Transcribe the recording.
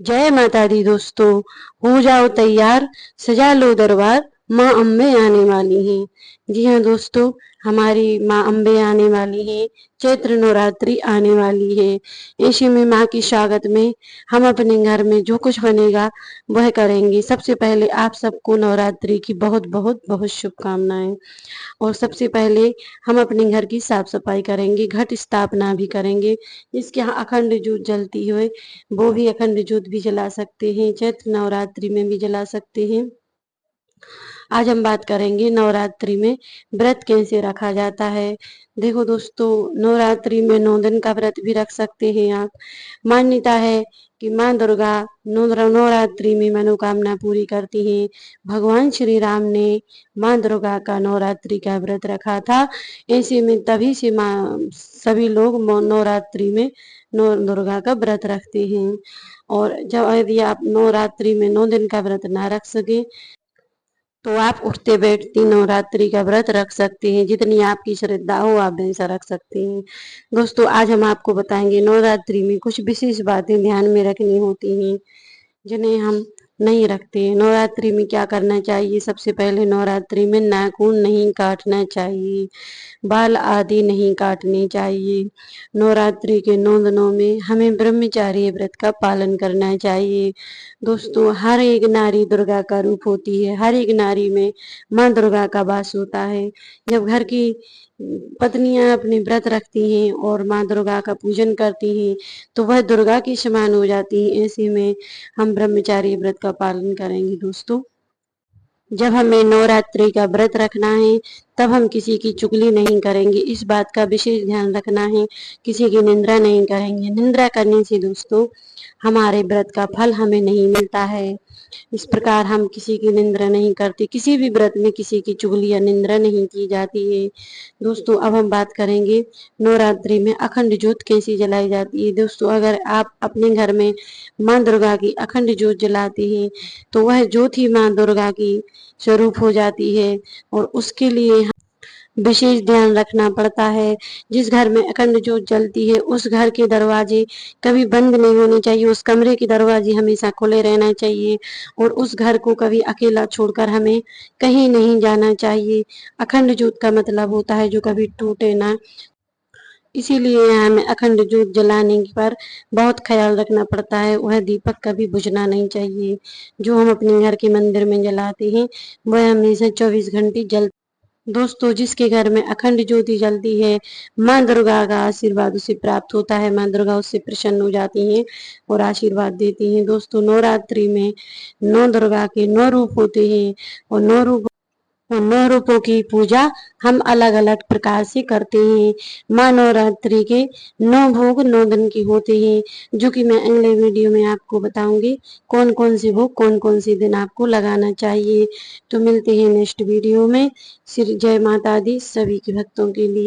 जय माता दी दोस्तों। हो जाओ तैयार, सजा लो दरबार, माँ अम्बे आने वाली हैं। जी हाँ दोस्तों, हमारी माँ अम्बे आने वाली हैं। चैत्र नवरात्रि आने वाली है। ऐसे में माँ की स्वागत में हम अपने घर में जो कुछ बनेगा वह करेंगे। सबसे पहले आप सबको नवरात्रि की बहुत बहुत बहुत शुभकामनाएं। और सबसे पहले हम अपने घर की साफ सफाई करेंगे, घट स्थापना भी करेंगे। जिसके यहाँ अखंड ज्योत जलती है वो भी अखंड ज्योत भी जला सकते हैं, चैत्र नवरात्रि में भी जला सकते हैं। आज हम बात करेंगे नवरात्रि में व्रत कैसे रखा जाता है। देखो दोस्तों, नवरात्रि में 9 दिन का व्रत भी रख सकते हैं आप। मान्यता है कि माँ दुर्गा नवरात्रि में मनोकामना पूरी करती हैं। भगवान श्री राम ने माँ दुर्गा का नवरात्रि का व्रत रखा था। ऐसे में तभी से माँ सभी लोग नवरात्रि में नौ दुर्गा का व्रत रखते हैं। और जब यदि आप नवरात्रि में 9 दिन का व्रत ना रख सके तो आप उठते बैठते नवरात्रि का व्रत रख सकते हैं। जितनी आपकी श्रद्धा हो आप वैसा रख सकते हैं। दोस्तों, आज हम आपको बताएंगे नवरात्रि में कुछ विशेष बातें ध्यान में रखनी होती हैं जिन्हें हम नहीं रखते। नवरात्रि में क्या करना चाहिए? सबसे पहले नवरात्रि में नाखून नहीं काटना चाहिए, बाल आदि नहीं काटने चाहिए। नवरात्रि के 9 दिनों में हमें ब्रह्मचार्य व्रत का पालन करना चाहिए। दोस्तों, हर एक नारी दुर्गा का रूप होती है, हर एक नारी में माँ दुर्गा का वास होता है। जब घर की पत्नियां अपने व्रत रखती हैं और माँ दुर्गा का पूजन करती हैं तो वह दुर्गा के समान हो जाती है। ऐसे में हम ब्रह्मचार्य व्रत का पालन करेंगे। दोस्तों, जब हमें नवरात्रि का व्रत रखना है तब हम किसी की चुगली नहीं करेंगे, इस बात का विशेष ध्यान रखना है। किसी की निंदा नहीं करेंगे। निंदा करने से दोस्तों हमारे व्रत का फल हमें नहीं मिलता है। इस प्रकार हम किसी की निंदा नहीं करते। किसी भी व्रत में किसी की चुगली या निंदा नहीं की जाती है। दोस्तों, अब हम बात करेंगे नवरात्रि में अखंड ज्योत कैसी जलाई जाती है। दोस्तों, अगर आप अपने घर में माँ दुर्गा की अखंड ज्योत जलाते हैं तो वह ज्योत ही माँ दुर्गा की स्वरूप हो जाती है। और उसके लिए विशेष ध्यान रखना पड़ता है। जिस घर में अखंड ज्योत जलती है उस घर के दरवाजे कभी बंद नहीं होने चाहिए, उस कमरे के दरवाजे हमेशा खुले रहना चाहिए और उस घर को कभी अकेला छोड़कर हमें कहीं नहीं जाना चाहिए। अखंड ज्योत का मतलब होता है जो कभी टूटे ना। इसीलिए हमें अखंड ज्योत जलाने पर बहुत ख्याल रखना पड़ता है। वह दीपक कभी बुझना नहीं चाहिए। जो हम अपने घर के मंदिर में जलाते हैं वह हमेशा 24 घंटे जल। दोस्तों, जिसके घर में अखंड ज्योति जलती है माँ दुर्गा का आशीर्वाद उसे प्राप्त होता है। माँ दुर्गा उससे प्रसन्न हो जाती हैं और आशीर्वाद देती हैं। दोस्तों, नवरात्रि में 9 दुर्गा के 9 रूप होते हैं और 9 रूपों की पूजा हम अलग अलग प्रकार से करते हैं। माँ नवरात्रि के 9 भोग 9 दिन के होते हैं जो कि मैं अगले वीडियो में आपको बताऊंगी कौन कौन से भोग कौन कौन से दिन आपको लगाना चाहिए। तो मिलते हैं नेक्स्ट वीडियो में। श्री जय माता दी सभी के भक्तों के लिए।